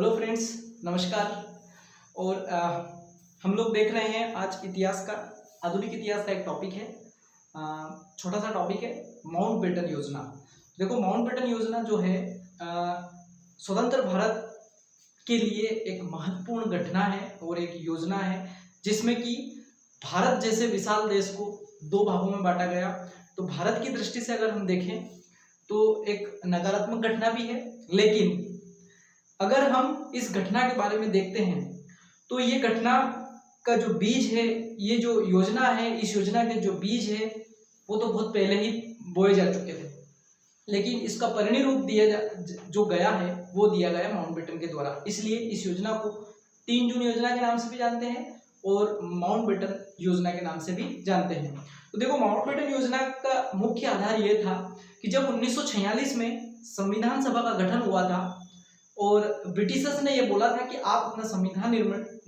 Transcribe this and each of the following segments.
Hello friends, नमस्कार। और हम लोग देख रहे हैं आज इतिहास का, आधुनिक इतिहास का एक टॉपिक है। छोटा सा टॉपिक है, माउंटबेटन योजना। देखो, माउंटबेटन योजना जो है स्वतंत्र भारत के लिए एक महत्वपूर्ण घटना है और एक योजना है जिसमें कि भारत जैसे विशाल देश को दो भागों में बांटा गया। तो भारत की दृष्टि से अगर हम देखें तो एक नकारात्मक घटना भी है, लेकिन अगर हम इस घटना के बारे में देखते हैं तो ये घटना का जो बीज है, ये जो योजना है, इस योजना के जो बीज है वो तो बहुत पहले ही बोए जा चुके थे, लेकिन इसका परिणय रूप जो गया है वो दिया गया माउंटबेटन के द्वारा। इसलिए इस योजना को 3 जून योजना के नाम से भी जानते हैं और माउंटबेटन योजना के नाम से भी जानते हैं। तो देखो, माउंटबेटन योजना का मुख्य आधार ये था कि जब 1946 में संविधान सभा का गठन हुआ था और ब्रिटिशर्स ने ये बोला था कि आप अपना संविधान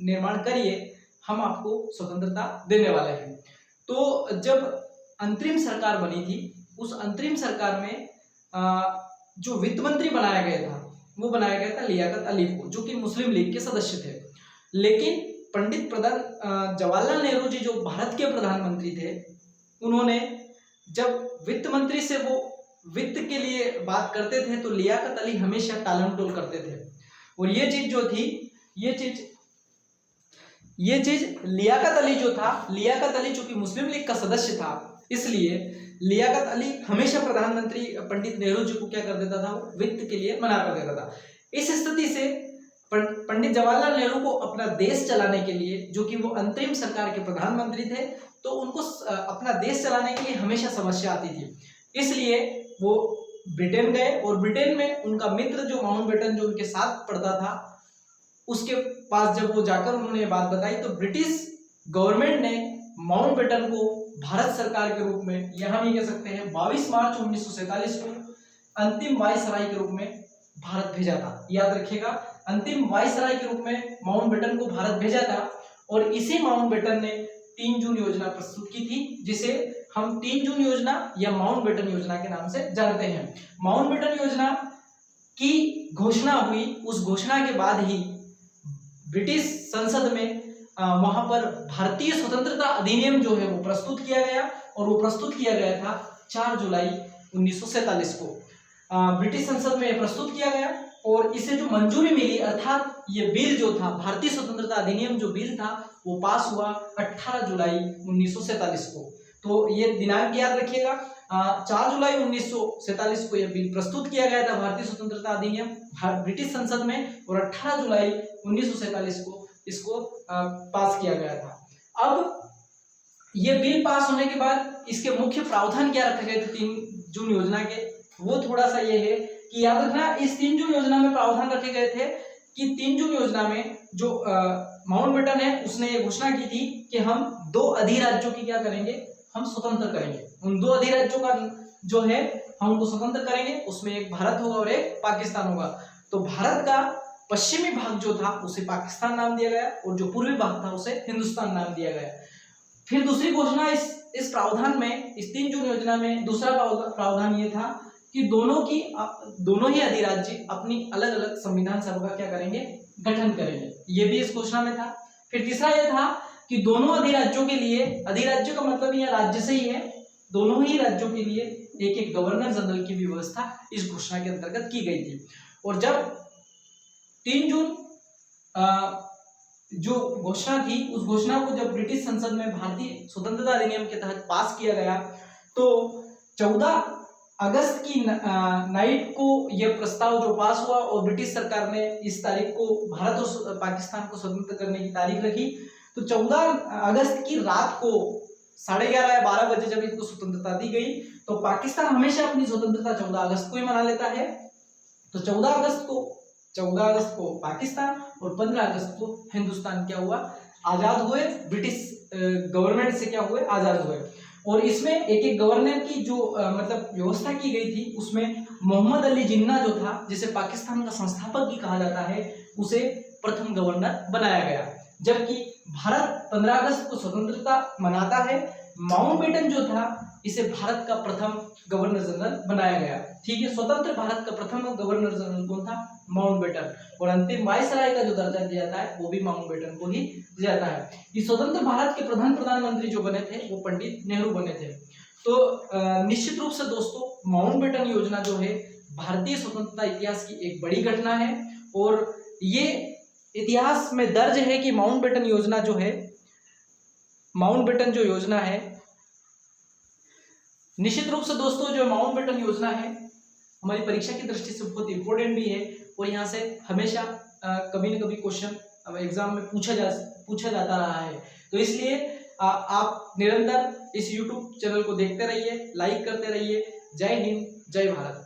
निर्माण करिए, हम आपको स्वतंत्रता देने वाले हैं। तो जब अंतरिम सरकार बनी थी, उस अंतरिम सरकार में जो वित्त मंत्री बनाया गया था वो बनाया गया था लियाकत अली को, जो कि मुस्लिम लीग के सदस्य थे। लेकिन पंडित जवाहरलाल नेहरू जी जो भारत के प्रधानमंत्री थे, उन्होंने जब वित्त मंत्री से वो वित्त के लिए बात करते थे तो लियाकत अली हमेशा टालमटोल करते थे। और ये चीज जो थी, ये चीज लियाकत अली जो था, लियाकत अली चूंकि मुस्लिम लीग का सदस्य था, इसलिए लियाकत अली हमेशा प्रधानमंत्री पंडित नेहरू जी को क्या कर देता था, वो वित्त के लिए मना कर देता था। इस स्थिति से पंडित जवाहरलाल नेहरू को अपना देश चलाने के लिए, जो कि वो अंतरिम सरकार के प्रधानमंत्री थे, तो उनको अपना देश चलाने के लिए हमेशा समस्या आती थी। इसलिए वो ब्रिटेन गए और ब्रिटेन में उनका मित्र जो माउंटबेटन जो उनके साथ पढ़ता था, उसके पास जब वो जाकर उन्होंने ये बात बताई तो ब्रिटिश गवर्नमेंट ने माउंटबेटन को भारत सरकार के रूप में, यह हम ये कह सकते हैं 22 मार्च 1947 को अंतिम वायसराय के रूप में भारत भेजा था। याद रखिएगा, अंतिम वायसराय के रूप में माउंटबेटन को भारत भेजा था। और इसी माउंटबेटन ने 3 जून योजना प्रस्तुत की थी, जिसे हम 3 जून योजना या माउंटबेटन योजना के नाम से जानते हैं। माउंटबेटन योजना की घोषणा हुई, उस घोषणा के बाद ही ब्रिटिश संसद में वहां पर भारतीय स्वतंत्रता अधिनियम जो है वो प्रस्तुत किया गया, और वो प्रस्तुत किया गया था 4 जुलाई 1947 को ब्रिटिश संसद में प्रस्तुत किया गया। और इसे जो मंजूरी मिली, अर्थात ये बिल जो था, भारतीय स्वतंत्रता अधिनियम जो बिल था, वो पास हुआ 18 जुलाई 1947 को। तो ये दिनांक याद रखिएगा, 4 जुलाई 1947 को यह बिल प्रस्तुत किया गया था, भारतीय स्वतंत्रता अधिनियम ब्रिटिश संसद में, और 18 जुलाई 1947 को इसको पास किया गया था। अब ये बिल पास होने के बाद इसके मुख्य प्रावधान क्या रखे गए थे 3 जून योजना के, वो थोड़ा सा ये है कि याद रखना, इस 3 जून योजना में प्रावधान रखे गए थे कि 3 जून योजना में जो माउंटबेटन है उसने ये घोषणा की थी कि हम 2 अधिराज्यों की क्या करेंगे, हम स्वतंत्र करेंगे। उन 2 अधिराज्यों का जो है हम उनको स्वतंत्र करेंगे, उसमें एक भारत होगा और एक पाकिस्तान होगा। तो भारत का पश्चिमी भाग जो था उसे पाकिस्तान नाम दिया गया, और जो पूर्वी भाग था उसे हिंदुस्तान नाम दिया गया। फिर दूसरी घोषणा इस प्रावधान में, इस 3 जून योजना में दूसरा प्रावधान ये था कि दोनों ही अधिराज्य अपनी अलग अलग संविधान सभा का क्या करेंगे, गठन करेंगे। ये भी इस घोषणा में था। फिर तीसरा यह था कि दोनों अधिराज्यों के लिए, अधिराज्यों का मतलब यह राज्य से ही है, दोनों ही राज्यों के लिए एक एक गवर्नर जनरल की व्यवस्था इस घोषणा के अंतर्गत की गई थी। और जब 3 जून जो घोषणा थी, उस घोषणा को जब ब्रिटिश संसद में भारतीय स्वतंत्रता अधिनियम के तहत पास किया गया, तो 14 अगस्त की नाइट को यह प्रस्ताव जो पास हुआ, और ब्रिटिश सरकार ने इस तारीख को भारत और पाकिस्तान को स्वतंत्र करने की तारीख रखी। तो 14 अगस्त की रात को 11:30 या 12 बजे जब इसको स्वतंत्रता दी गई, तो पाकिस्तान हमेशा अपनी स्वतंत्रता 14 अगस्त को ही मना लेता है। तो 14 अगस्त को पाकिस्तान और 15 अगस्त को हिंदुस्तान क्या हुआ, आजाद हुए, ब्रिटिश गवर्नमेंट से क्या हुए, आजाद हुए। और इसमें एक एक गवर्नर की जो मतलब व्यवस्था की गई थी, उसमें मोहम्मद अली जिन्ना जो था, जिसे पाकिस्तान का संस्थापक भी कहा जाता है, उसे प्रथम गवर्नर बनाया गया। जबकि भारत 15 अगस्त को स्वतंत्रता मनाता है, माउंटबेटन जो था इसे भारत का प्रथम गवर्नर जनरल बनाया गया। ठीक है, स्वतंत्र भारत का प्रथम गवर्नर जनरल कौन था? माउंटबेटन। और अंतिम वायसराय का जो दर्जा दिया जाता है वो भी माउंटबेटन को ही दिया जाता है। इस स्वतंत्र भारत के प्रधानमंत्री जो बने थे वो पंडित नेहरू बने थे। तो निश्चित रूप से दोस्तों माउंटबेटन योजना जो है भारतीय स्वतंत्रता इतिहास की एक बड़ी घटना है, और ये इतिहास में दर्ज है कि माउंटबेटन योजना जो है, माउंटबेटन जो योजना है, निश्चित रूप से दोस्तों जो माउंटबेटन योजना है हमारी परीक्षा की दृष्टि से बहुत इंपॉर्टेंट भी है, और यहाँ से हमेशा कभी न कभी क्वेश्चन एग्जाम में पूछा जाता रहा है। तो इसलिए आप निरंतर इस YouTube चैनल को देखते रहिए, लाइक करते रहिए। जय हिंद, जय भारत।